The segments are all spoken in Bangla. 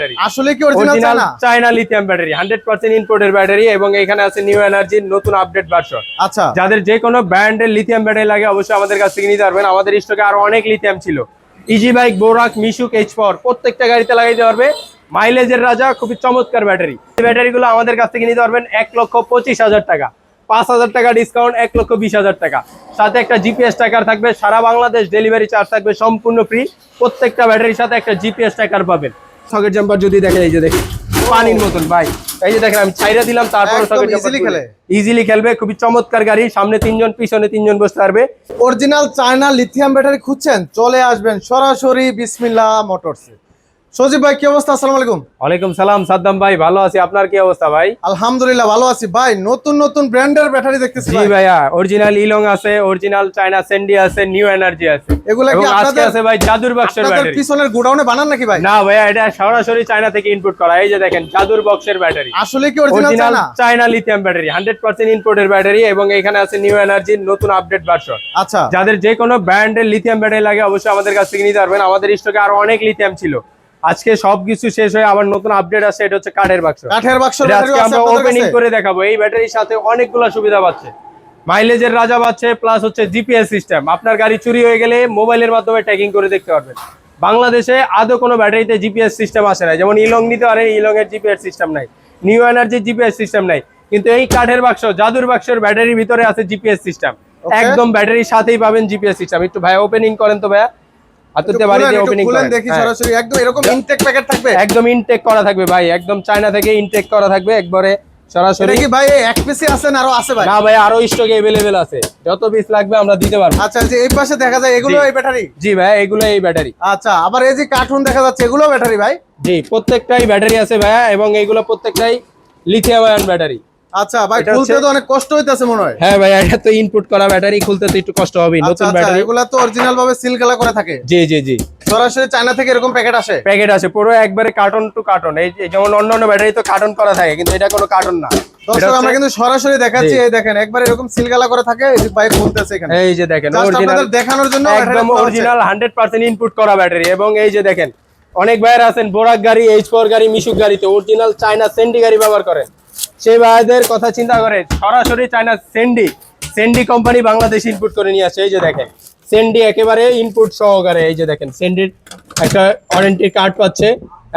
ব্যাটারি। আসলে কি original China lithium battery, 100% imported battery, এবং এখানে আছে নিউ এনার্জির নতুন আপডেট ভার্সন। আচ্ছা, যাদের যে কোনো ব্র্যান্ডের লিথিয়াম ব্যাটারি লাগে অবশ্যই আমাদের কাছ থেকে নিতে পারবেন। আমাদের স্টকে আরো অনেক লিথিয়াম ছিল, ইজি বাইক, বোরাক, মিশুক, এইচ পাওয়ার, প্রত্যেকটা গাড়িতে লাগাইতে পারবে। মাইলেজের রাজা, খুবই চমৎকার ব্যাটারি। এই ব্যাটারিগুলো আমাদের কাছ থেকে নিতে পারবেন 1,25,000 টাকা, 5,000 টাকা ডিসকাউন্ট, 1,20,000 টাকা। সাথে একটা জিপিএস ট্র্যাকার থাকবে, সারা বাংলাদেশ ডেলিভারি চার্জ থাকবে সম্পূর্ণ ফ্রি। প্রত্যেকটা ব্যাটারির সাথে একটা জিপিএস ট্র্যাকার পাবেন। সকেট জাম্পার যদি দেখেন, এই যে দেখেন পানির মতন ভাই, এই যে দেখেন আমি ছাইরা দিলাম, তারপরে সকেট জাম্পার ইজিলি খেলবে। খুবই চমৎকার গাড়ি, সামনে 3 জন, পিছনে 3 জন বসতে পারবে। অরিজিনাল চায়না লিথিয়াম ব্যাটারি খুঁজছেন, চলে আসবেন সরাসরি বিসমিল্লাহ মোটরসে। সজীব ভাই, কি অবস্থা? আসসালামু আলাইকুম। ওয়ালাইকুম সালাম সাদ্দাম ভাই, ভালো আছি, আপনার কি অবস্থা ভাই? আলহামদুলিল্লাহ ভালো আছি ভাই। নতুন নতুন ব্র্যান্ডের ব্যাটারি দেখতেছি জি ভাইয়া, অরিজিনাল ইলং আছে, অরিজিনাল চায়না সেন্ডি আছে, নিউ এনার্জি আছে। এগুলা কি আজকে আছে ভাই জাদুর বক্সের ব্যাটারি। পিছনের গোডাউনে বানান নাকি ভাই? না ভাইয়া, এটা সরাসরি চায়না থেকে ইম্পোর্ট করা। এই যে দেখেন জাদুর বক্সের ব্যাটারি। আসলে কি original China lithium battery, 100% imported battery, এবং এখানে আছে নিউ এনার্জির নতুন আপডেট ভার্সন। আচ্ছা, যাদের যে কোনো ব্র্যান্ডের লিথিয়াম ব্যাটারি লাগে অবশ্যই আমাদের কাছ থেকে নিতে পারবেন। আমাদের স্টকে আরো অনেক লিথিয়াম ছিল, আজকে সবকিছু শেষ হয়ে আবার নতুন আপডেট আছে। এটা হচ্ছে কাঠের বাক্স। আজকে আমরা ওপেনিং করে দেখাবো। এই ব্যাটারির সাথে অনেকগুলো সুবিধা পাচ্ছে, মাইলেজের রাজা পাচ্ছে, প্লাস হচ্ছে জিপিএস সিস্টেম। আপনার গাড়ি চুরি হয়ে গেলে মোবাইলের মাধ্যমে ট্র্যাকিং করে দেখতে পারবেন। বাংলাদেশে আদৌ কোনো ব্যাটারিতে জিপিএস সিস্টেম আসে না। যেমন ইলং নিতে পারেন, ইলং এর জিপিএস সিস্টেম নাই, নিউ এনার্জির জিপিএস সিস্টেম নাই, কিন্তু এই কাঠের বাক্স জাদুর বাক্সের ব্যাটারির ভিতরে আছে জিপিএস সিস্টেম। একদম ব্যাটারির সাথেই পাবেন জিপিএস সিস্টেম। একটু ভাই ওপেনিং করেন তো ভাইয়া, একদম ইনটেক করা থাকবে ভাই, একদম চায়না থেকে ইনটেক করা থাকবে একবারে সরাসরি। কি ভাই এক পিসি আছে না আরো আছে ভাই? না ভাই, আরো স্টকে अवेलेबल আছে, যত পিস লাগবে আমরা দিতে পারবো। আচ্ছা, যে এই পাশে দেখা যায় এগুলো এই ব্যাটারি? জি ভাই, এগুলো এই ব্যাটারি। আচ্ছা, আবার এই যে কার্টুন দেখা যাচ্ছে এগুলো ব্যাটারি ভাই? জি, প্রত্যেকটাই ব্যাটারি আছে ভাইয়া, এবং এগুলো প্রত্যেকটাই লিথিয়াম আয়ন ব্যাটারি। আচ্ছা ভাই, খুলতে তো অনেক কষ্ট হইতাছে মনে হয়। হ্যাঁ ভাই, এটা তো ইনপুট করা ব্যাটারি, খুলতে তো একটু কষ্ট হবে। নতুন ব্যাটারি, এগুলা তো অরিজিনাল ভাবে সিল গালা করে থাকে। জি জি জি, সরাসরি চায়না থেকে এরকম প্যাকেট আসে? প্যাকেট আসে পুরো একবারে কার্টন টু কার্টন। এই যেমন অন্যান্য ব্যাটারি তো কার্টন করা থাকে, কিন্তু এটা কোনো কার্টন না। দর্শক আমরা কিন্তু সরাসরি দেখাচ্ছি, এই দেখেন একবার এরকম সিল গালা করে থাকে। এই যে ভাই খুলতেছে এখানে, এই যে দেখেন অরিজিনাল দেখানোর জন্য একদম অরিজিনাল 100% ইনপুট করা ব্যাটারি। এবং এই যে দেখেন অনেক ভাইরা আছেন বোরাক গাড়ি, এইচ পাওয়ার গাড়ি, মিশুক গাড়িতে অরিজিনাল চায়না সেন্ডি গাড়ি ব্যবহার করেন। সেই ভাইদের কথা চিন্তা করে সরাসরি চায়না সেন্ডি কোম্পানি বাংলাদেশ ইনপুট করে নিয়ে আসে। এই যে দেখেন সেন্ডি একেবারে ইনপুট সহকারে। এই যে দেখেন সেন্ডির একটা ওয়ারেন্টি কার্ড পাচ্ছে,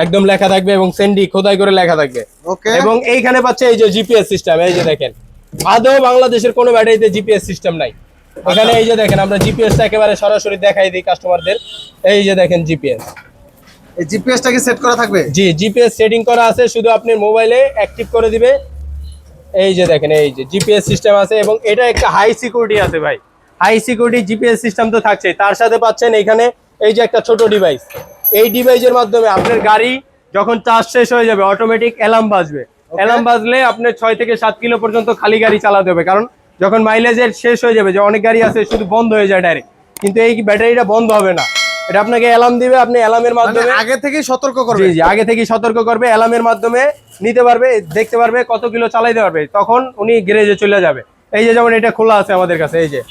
একদম লেখা থাকবে, এবং সেন্ডি খোদাই করে লেখা থাকবে। এবং এইখানে পাচ্ছে এই যে জিপিএস সিস্টেম। এই যে দেখেন আদৌ বাংলাদেশের কোনো ব্যাটারিতে জিপিএস সিস্টেম নাই। এখানে এই যে দেখেন আমরা জিপিএসটা একেবারে সরাসরি দেখাই দিই কাস্টমারদের। এই যে দেখেন জিপিএস, এই জিপিএসটা কি সেট করা থাকবে? জি, জিপিএস সেটিং করা আছে, শুধু আপনি মোবাইলে অ্যাক্টিভ করে দিবে। এই যে দেখেন এই যে জিপিএস সিস্টেম আছে, এবং এটা একটা হাই সিকিউরিটি আছে ভাই। হাই সিকিউরিটি জিপিএস সিস্টেম তো থাকছে, তার সাথে পাচ্ছেন এখানে এই যে একটা ছোট ডিভাইস। এই ডিভাইসের মাধ্যমে আপনার গাড়ি যখন চার্জ শেষ হয়ে যাবে অটোমেটিক অ্যালার্ম বাজবে। অ্যালার্ম বাজলে আপনার 6 থেকে 7 কিলো পর্যন্ত খালি গাড়ি চালাতে হবে, কারণ যখন মাইলেজের শেষ হয়ে যাবে, যে অনেক গাড়ি আছে শুধু বন্ধ হয়ে যায় ডাইরেক্ট, কিন্তু এই ব্যাটারিটা বন্ধ হবে না। এটা আপনাকে অ্যালার্ম দিবে, আপনি অ্যালার্মের মাধ্যমে আগে থেকেই সতর্ক করবে। জি জি, আগে থেকেই সতর্ক করবে, অ্যালার্মের মাধ্যমে নিতে পারবে, দেখতে পারবে কত কিলো চালাইতে পারবে, তখন উনি গ্যারেজে চলে যাবে। এই যে যেমন এটা খোলা আছে আমাদের কাছে, এই যে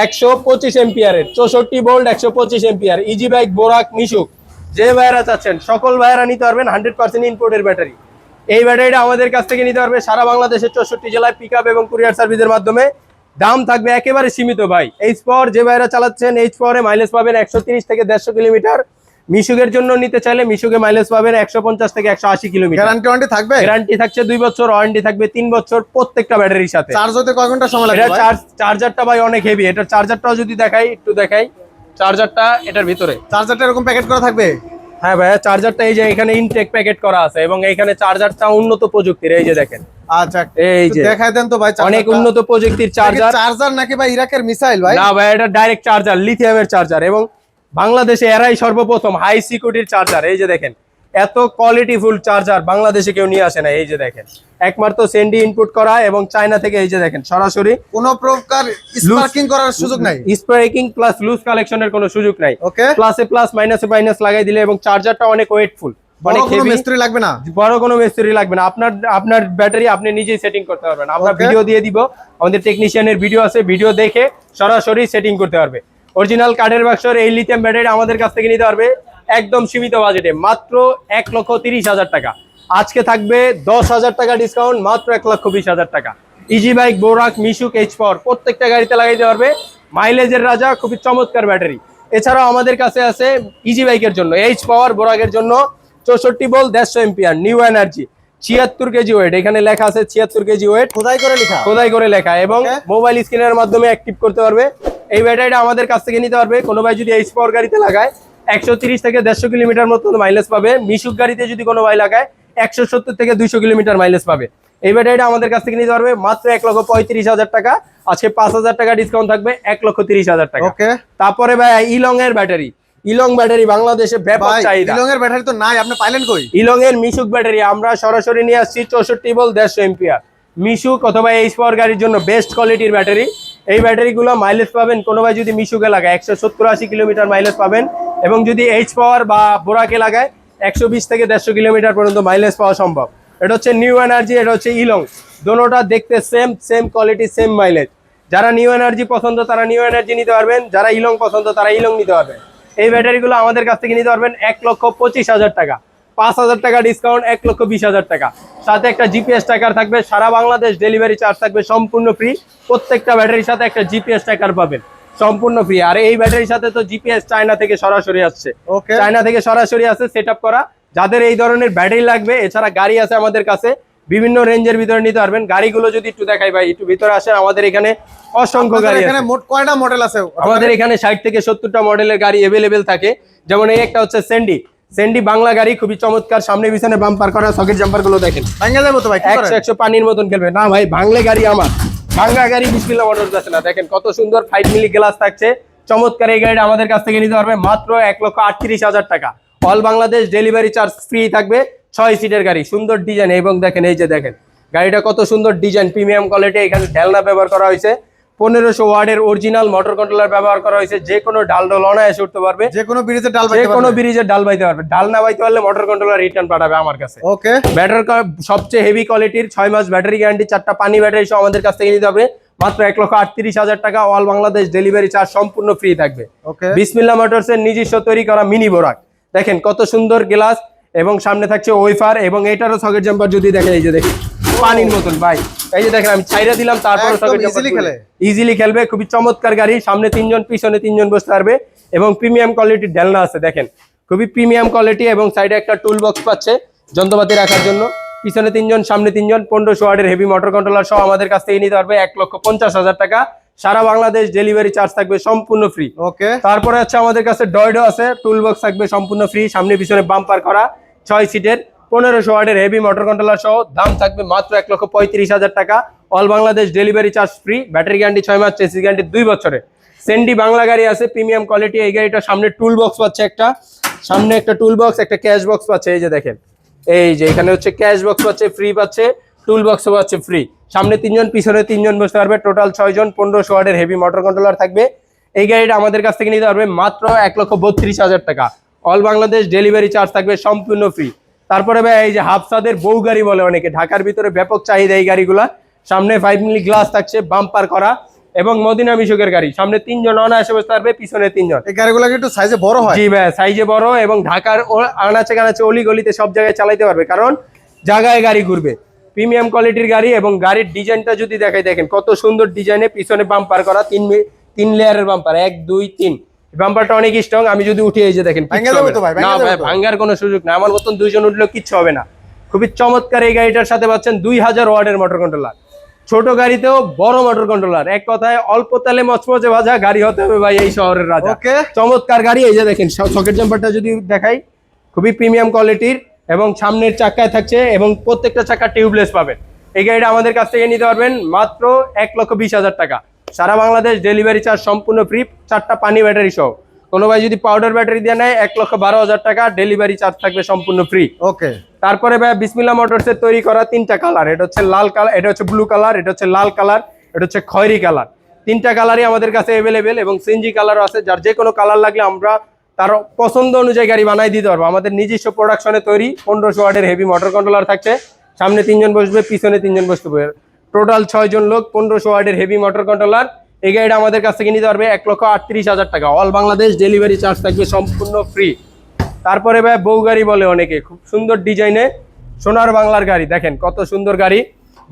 125 এম্পিয়ারের 64 ভোল্ট 125 এম্পিয়ার ইজি বাইক, বোরাক, মিশুক, যে ভাইরা চাচ্ছেন সকল ভাইরা নিতে পারবেন। 100% ইম্পোর্টের ব্যাটারি। এই ব্যাটারিটা আমাদের কাছ থেকে নিতে পারবে সারা বাংলাদেশের 64 জেলায় পিকআপ এবং কুরিয়ার সার্ভিসের মাধ্যমে। দাম থাকবে একেবারে সীমিত ভাই। এইচ পাওয়ার যে ভাইরা চালাচ্ছেন, এইচ পাওয়ারে মাইলেজ পাবেন 130 থেকে 150 কিলোমিটার। মিশুকের জন্য নিতে চাইলে মিশুকে মাইলেজ পাবেন 150 থেকে 180 কিলোমিটার। গ্যারান্টি থাকবে? গ্যারান্টি থাকছে 2 বছর, ওয়ারেন্টি থাকবে 3 বছর প্রত্যেকটা ব্যাটারির সাথে। চার্জ হতে কয় ঘন্টা সময় লাগে? এটা চার্জারটা ভাই অনেক হেভি। এটা চার্জারটাও যদি দেখাই, একটু দেখাই চার্জারটা, এটার ভিতরে চার্জারটা এরকম প্যাকেট করা থাকবে? হ্যাঁ ভাইয়া, চার্জারটা এই যে এখানে ইনটেক প্যাকেট করা আছে, এবং এইখানে চার্জারটা উন্নত প্রযুক্তির। এই যে দেখেন, আচ্ছা এই যে দেখাই দেন তো ভাই। অনেক উন্নত প্রযুক্তির চার্জার নাকি ভাই ইরাকের মিসাইল ভাই? না ভাই, এটা ডাইরেক্ট চার্জার, লিথিয়ামের চার্জার, এবং বাংলাদেশে এরাই সর্বপ্রথম হাই সিকিউরিটির চার্জার। এই যে দেখেন এত কোয়ালিটিফুল চার্জার বাংলাদেশে কেউ নিয়ে আসে না। এই যে দেখেন একমাত্র সেন্ডি ইনপুট করা, এবং চায়না থেকে। এই যে দেখেন সরাসরি কোনো প্রকার স্পার্কিং করার সুযোগ নাই, স্পার্কিং প্লাস লুজ কালেকশনের কোনো সুযোগ নাই। প্লাসে প্লাস, মাইনাসে মাইনাস লাগাই দিলে, এবং চার্জারটা অনেক ওয়েটফুল, অনেক হেভি। মিস্ত্রি লাগবে না, বড় কোনো মিস্ত্রি লাগবে না। আপনার ব্যাটারি আপনি নিজেই সেটিং করতে পারবেন। আমরা ভিডিও দিয়ে দিব, আমাদের টেকনিশিয়ানের ভিডিও আছে, ভিডিও দেখে সরাসরি সেটিং করতে পারবে। অরিজিনাল কাঠের বাক্সর এই লিথিয়াম ব্যাটারি আমাদের কাছ থেকে নিতে পারবে একদম সীমিত বাজেটে মাত্র 1,30,000 টাকা। আজকে থাকবে 10,000 টাকা ডিসকাউন্ট, মাত্র 1,20,000 টাকা। ইজি বাইক, বোরাক, মিশুক, এইচ পাওয়ার প্রত্যেকটা গাড়িতে লাগাইতে পারবে। মাইলেজের রাজা, খুবই চমৎকার ব্যাটারি। এছাড়াও আমাদের কাছে আছে ইজি বাইকের জন্য এইচ পাওয়ার, বোরাকের জন্য 64 volt 150 ampere new energy 76 KG weight. এখানে লেখা আছে 76 কেজি ওয়েট, খোদাই করে লেখা এবং মোবাইল স্ক্রিনের মাধ্যমে অ্যাক্টিভ করতে পারবে। এই ব্যাটারিটা আমাদের কাছ থেকে নিতে পারবে। কোনো ভাই যদি এইচ পাওয়ার গাড়িতে লাগায় 130 থেকে 150 কিলোমিটার মতো মাইলেজ পাবে। মিশুক গাড়িতে যদি কোনো ভাই লাগায় 170 থেকে 200 কিলোমিটার মাইলেজ পাবে। এই ব্যাটারিটা আমাদের কাছ থেকে নিতে পারবে মাত্র 1,35,000 টাকা। আজকে 5,000 টাকা ডিসকাউন্ট থাকবে, 1,30,000 টাকা। তারপরে ভাই ইলং এর ব্যাটারি, ইলং ব্যাটারি বাংলাদেশে ব্যাপক চাহিদা। ইলং এর ব্যাটারি তো নাই, আপনি পাইলেন কই? ইলং এর মিশুক ব্যাটারি আমরা সরাসরি নিয়ে আসছি 64 ভোল্ট 150 এম্পিয়ার মিশুক অথবা এইচ পাওয়ার গাড়ির জন্য বেস্ট কোয়ালিটির ব্যাটারি। এই ব্যাটারিগুলো মাইলেজ পাবেন কোনো ভাই যদি মিশুকে লাগায় 170-80 কিলোমিটার মাইলেজ পাবেন, এবং যদি এইচ পাওয়ার বা বোরাকে লাগায় 120 থেকে 150 কিলোমিটার পর্যন্ত মাইলেজ পাওয়া সম্ভব। এটা হচ্ছে নিউ এনার্জি, এটা হচ্ছে ইলং। দোনোটা দেখতে সেম কোয়ালিটি, সেম মাইলেজ। যারা নিউ এনার্জি পছন্দ তারা নিউ এনার্জি নিতে পারবেন, যারা ইলং পছন্দ তারা ইলং নিতে পারবেন। এই ব্যাটারিগুলো আমাদের কাছ থেকে নিতে পারবেন 1,25,000 টাকা। 5,000 টাকা ডিসকাউন্ট, 1,20,000 টাকা। সাথে একটা জিপিএস ট্র্যাকার থাকবে, সারা বাংলাদেশ ডেলিভারি চার্জ থাকবে সম্পূর্ণ ফ্রি। প্রত্যেকটা ব্যাটারির সাথে একটা জিপিএস ট্র্যাকার পাবেন সম্পূর্ণ ফ্রি। আর এই ব্যাটারির সাথে তো জিপিএস চায়না থেকে সরাসরি আসছে, চায়না থেকে সরাসরি আছে সেট আপ করা। যাদের এই ধরনের ব্যাটারি লাগবে, এছাড়া গাড়ি আছে আমাদের কাছে বিভিন্ন রেঞ্জের ভিতরে নিতে পারবেন। গাড়িগুলো যদি একটু দেখাই ভাই, একটু ভিতরে আসেন। আমাদের এখানে অসংখ্য গাড়ি আছে। এখানে মোট কয়টা মডেল আছে? আমাদের এখানে 60 থেকে 70টা মডেলের গাড়ি अवेलेबल থাকে। যেমন এই একটা হচ্ছে সেন্ডি বাংলা গাড়ি, খুবই চমৎকার। সামনে পিছনে বাম্পার করা, সকেট জাম্পার গুলো দেখেন ভাঙা যাবে তো ভাই? 100 পানির মতন খেলবে না ভাই। বাংলা গাড়ি আমার, ভাঙা গাড়ি বিসমিল্লাহ মোটরস আছে না। দেখেন কত সুন্দর 5 মিলি গ্লাস থাকছে, চমৎকার। এই গাড়িটা আমাদের কাছ থেকে নিতে পারবে মাত্র 1,38,000 টাকা। All Bangladesh delivery charge free থাকবে। 6 সিটের গাড়ি, সুন্দর ডিজাইন। এবং দেখেন এই যে দেখেন গাড়িটা কত সুন্দর ডিজাইন, প্রিমিয়াম কোয়ালিটি। এখানে ঢেলনা ব্যবহার করা হয়েছে, 1500 ওয়াটের অরিজিনাল মোটর কন্ট্রোলার ব্যবহার করা হয়েছে। যে কোনো ডাল অনায়াসে উঠতে পারবে, যে কোনো ব্রিজের ডাল বাইতে পারবে। ডাল না বাইতে পারলে মোটর কন্ট্রোলার রিটার্ন পাঠাবে আমার কাছে। ওকে। ব্যাটারি সবচেয়ে হেভি কোয়ালিটির 6 মাস ব্যাটারি গ্যারান্টি, 4টা পানি ব্যাটারি সহ আমাদের কাছ থেকে নিতে হবে মাত্র 1,38,000 টাকা। অল বাংলাদেশ ডেলিভারি চার্জ সম্পূর্ণ ফ্রি থাকবে। বিসমিল্লাহ মোটরসের নিজস্ব তৈরি করা মিনি বোরাক, দেখেন কত সুন্দর গ্লাস, এবং সামনে থাকছে ওয়েফার, এবং এটারও সকেট জাম্পার যদি দেখেন এই যে দেখেন পানির মতন ভাই। এই যে দেখেন আমি ছাইরা দিলাম, তারপরে সকেট জাম্পার ইজিলি খেলবে। খুবই চমৎকার গাড়ি, সামনে 3 জন পিছনে 3 জন বসতে পারবে, এবং প্রিমিয়াম কোয়ালিটির ঢেলনা আছে দেখেন, খুবই প্রিমিয়াম কোয়ালিটি। এবং সাইডে একটা টুল বক্স পাচ্ছে যন্ত্রপাতি রাখার জন্য। পিছনে 3 জন, সামনে 3 জন। 1500 ওয়াটের হেভি মোটর কন্ট্রোলার সহ আমাদের কাছ থেকে নিতে পারবে 1,50,000 টাকা। সারা বাংলাদেশ ডেলিভারি চার্জ থাকবে সম্পূর্ণ ফ্রি। ওকে। তারপরে হচ্ছে আমাদের কাছে ডয়ডো আছে, টুল বক্স থাকবে সম্পূর্ণ ফ্রি, সামনে পিছনে বাম্পার করা, 6 সিটের 1500 ওয়াটের হেভি মোটর কন্ট্রোলার সহ। দাম থাকবে মাত্র 1,35,000 টাকা। All Bangladesh delivery charge free. Battery guarantee 6 মাস, চেসিস গ্যারান্টি 2 বছরে। সেন্ডি বাংলা গাড়ি আছে, প্রিমিয়াম কোয়ালিটি। এই গাড়িটা সামনে টুল বক্স পাচ্ছে, একটা সামনে একটা টুল বক্স, একটা ক্যাশ বক্স পাচ্ছে। এই যে দেখেন, এই যে এখানে হচ্ছে ক্যাশ বক্স পাচ্ছে ফ্রি, পাচ্ছে টুল বক্সও পাচ্ছে ফ্রি। সামনে 3 জন, পিছনে 3 জন বসতে পারবে, টোটাল 6 জন। 1500 ওয়াটের হেভি মোটর কন্ট্রোলার থাকবে। এই গাড়িটা আমাদের কাছ থেকে নিতে পারবে মাত্র 1,32,000 টাকা। অল বাংলাদেশ ডেলিভারি চার্জ থাকবে সম্পূর্ণ ফ্রি। তারপরে ভাই এই যে হাফসাদের বউ গাড়ি বলে অনেকে, ঢাকার ভিতরে ব্যাপক চাহিদা এই গাড়িগুলা। সামনে 5 মিলি গ্লাস থাকছে, বাম্পার করা, এবং মদিনা মিশুকের গাড়ি। সামনে 3 জন অনায়াসে বসতে পারবে, পিছনে 3 জন। এই গাড়িগুলো একটু সাইজে বড় হয়? জি ভাই, সাইজে বড়, এবং ঢাকার আনাচে কানাচে অলি গলিতে সব জায়গায় চালাইতে পারবে, কারণ জায়গায় গাড়ি ঘুরবে। প্রিমিয়াম কোয়ালিটির গাড়ি, এবং গাড়ির ডিজাইনটা যদি দেখাই, দেখেন কত সুন্দর ডিজাইনে। পিছনে বাম্পার করা, 3 লেয়ারের বাম্পার, 1 2 3। বাম্পারটা অনেক স্ট্রং। আমি যদি উঠি এই যে দেখেন, না ভাই ভাঙ্গার কোনো সুযোগ না। আমার মতন 2 জন উঠলেও কিচ্ছু হবে না। খুবই চমৎকার। এই গাড়িটার সাথে পাচ্ছেন 2000 ওয়াটের মোটর কন্ট্রোলার, ছোট গাড়িতেও বড় মোটর কন্ট্রোলার। এক কথায় অল্প তেলে মচমচে ভাজা গাড়ি হতে হবে ভাই এই শহরের রাজা। চমৎকার গাড়ি। এই যে দেখেন সকেট জাম্পারটা যদি দেখাই, খুবই প্রিমিয়াম কোয়ালিটির, এবং সামনের চাকায় থাকছে, এবং প্রত্যেকটা চাকা টিউবলেস পাবেন। এই গাড়িটা আমাদের কাছ থেকে নিতে পারবেন মাত্র 1,20,000 টাকা। সারা বাংলাদেশ ডেলিভারি চার্জ সম্পূর্ণ ফ্রি, 4টা পানি ব্যাটারি সহ। কোনো ভাই যদি পাউডার ব্যাটারি দিয়ে নেয় 1,12,000 টাকা, ডেলিভারি চার্জ থাকবে সম্পূর্ণ ফ্রি। ওকে। তারপরে ভাই বিসমিল্লাহ মোটরসের তৈরি করা 3টা কালার, এটা হচ্ছে লাল কালার, এটা হচ্ছে ব্লু কালার, এটা হচ্ছে লাল কালার, এটা হচ্ছে খয়েরি কালার। 3টা কালারই আমাদের কাছে অ্যাভেলেবেল, এবং সিএনজি কালারও আছে। যার যে কোনো কালার লাগলে আমরা তার পছন্দ অনুযায়ী গাড়ি বানাই দিতে পারবো। আমাদের নিজস্ব প্রোডাকশনে তৈরি। 1500 ওয়াটের হেভি মোটর কন্ট্রোলার থাকছে, সামনে 3 জন বসবে, পিছনে 3 জন বসতে পারবে, টোটাল 6 জন লোক। 1500 ওয়াটের হেভি মোটর কন্ট্রোলার। এই গাড়িটা আমাদের কাছ থেকে নিতে পারবে 1,38,000 টাকা। অল বাংলাদেশ ডেলিভারি চার্জ থাকবে সম্পূর্ণ ফ্রি। তারপরে ভাই বউ গাড়ি বলে অনেকে, খুব সুন্দর ডিজাইনে সোনার বাংলার গাড়ি, দেখেন কত সুন্দর গাড়ি,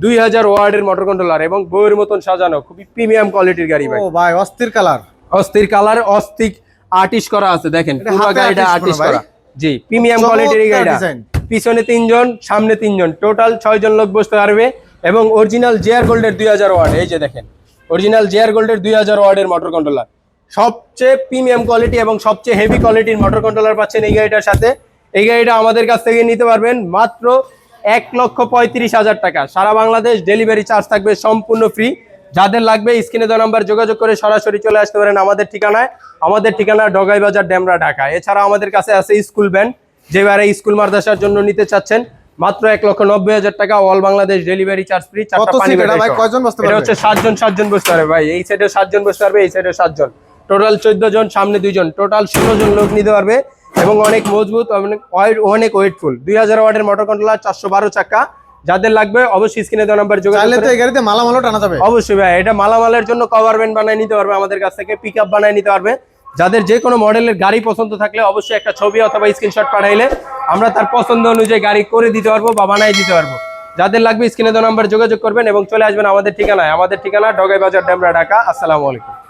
2000 ওয়ার্ডের মোটর কন্ট্রোলার এবং বউয়ের মতন সাজানো, খুবই প্রিমিয়াম কোয়ালিটির গাড়ি ভাই। ও ভাই অস্থির কালার, অস্থির কালার, অস্থির আর্টিস্ট করা আছে, দেখেন এটা পুরো হাতে গাড়িটা artist আর্টিস্ট করা ভাই। করা। জি, প্রিমিয়াম কোয়ালিটির চমৎকার গাড়িটা। design। পিছনে 3 জন, সামনে 3 জন, টোটাল 6 জন লোক বসতে পারবে এবং অরিজিনাল জেআর গোল্ডের 2000 ওয়াট, এই যে দেখেন অরিজিনাল জেআর গোল্ডের 2000 ওয়াটের মোটর কন্ট্রোলার, সবচেয়ে প্রিমিয়াম কোয়ালিটি এবং সবচেয়ে হেভি কোয়ালিটির মোটর কন্ট্রোলার পাচ্ছেন এই গাড়িটার সাথে। এই গাড়িটা আমাদের কাছ থেকে নিতে পারবেন মাত্র 1,35,000 টাকা। সারা বাংলাদেশ ডেলিভারি চার্জ থাকবে সম্পূর্ণ ফ্রি। যাদের লাগবে স্ক্রিনে দেওয়া নাম্বার যোগাযোগ করে সরাসরি চলে আসতে পারেন আমাদের ঠিকানায়। আমাদের ঠিকানা ডগাই বাজার, ডেমরা, ঢাকা। এছাড়া আমাদের কাছে আছে স্কুল ভ্যান, যেবারে স্কুল মাদ্রাসার জন্য নিতে চাচ্ছেন মাত্র 1,90,000 টাকা, all Bangladesh delivery charge free. কত সিট এটা ভাই, কয়জন বসতে এটা পারবে? হচ্ছে 7 জন বসতে পারবে ভাই। এই সাইডে 7 জন বসতে পারবে, এই সাইডে 7 জন, টোটাল 14 জন, সামনে 2 জন, টোটাল 16 জন লোক নিতে পারবে এবং অনেক মজবুত, অনেক ওয়েটফুল। 2000 ওয়াটের মোটর কন্ট্রোলার, 412 চাকা। যাদের লাগবে অবশ্যই স্ক্রিনে দেওয়া নাম্বার যোগাযোগ চাইলে তো করে। এই গাড়িতে মালামালও টানা যাবে। অবশ্যই ভাই, এটা মালামালের জন্য কভার ভ্যান বানায় নিতে পারবে আমাদের কাছ থেকে, পিকআপ বানায় নিতে পারবে। যাদের যে কোনো মডেলের গাড়ি পছন্দ থাকলে অবশ্যই একটা ছবি অথবা স্ক্রিনশট পাঠাইলে আমরা তার পছন্দ অনুযায়ী গাড়ি করে দিতে পারবো বা বানাই দিতে পারবো। যাদের লাগবে স্ক্রিনে দেওয়া নাম্বার যোগাযোগ করবেন এবং চলে আসবেন আমাদের ঠিকানায়। আমাদের ঠিকানা ডগাই বাজার, ডেমরা, ঢাকা। আসসালামু আলাইকুম।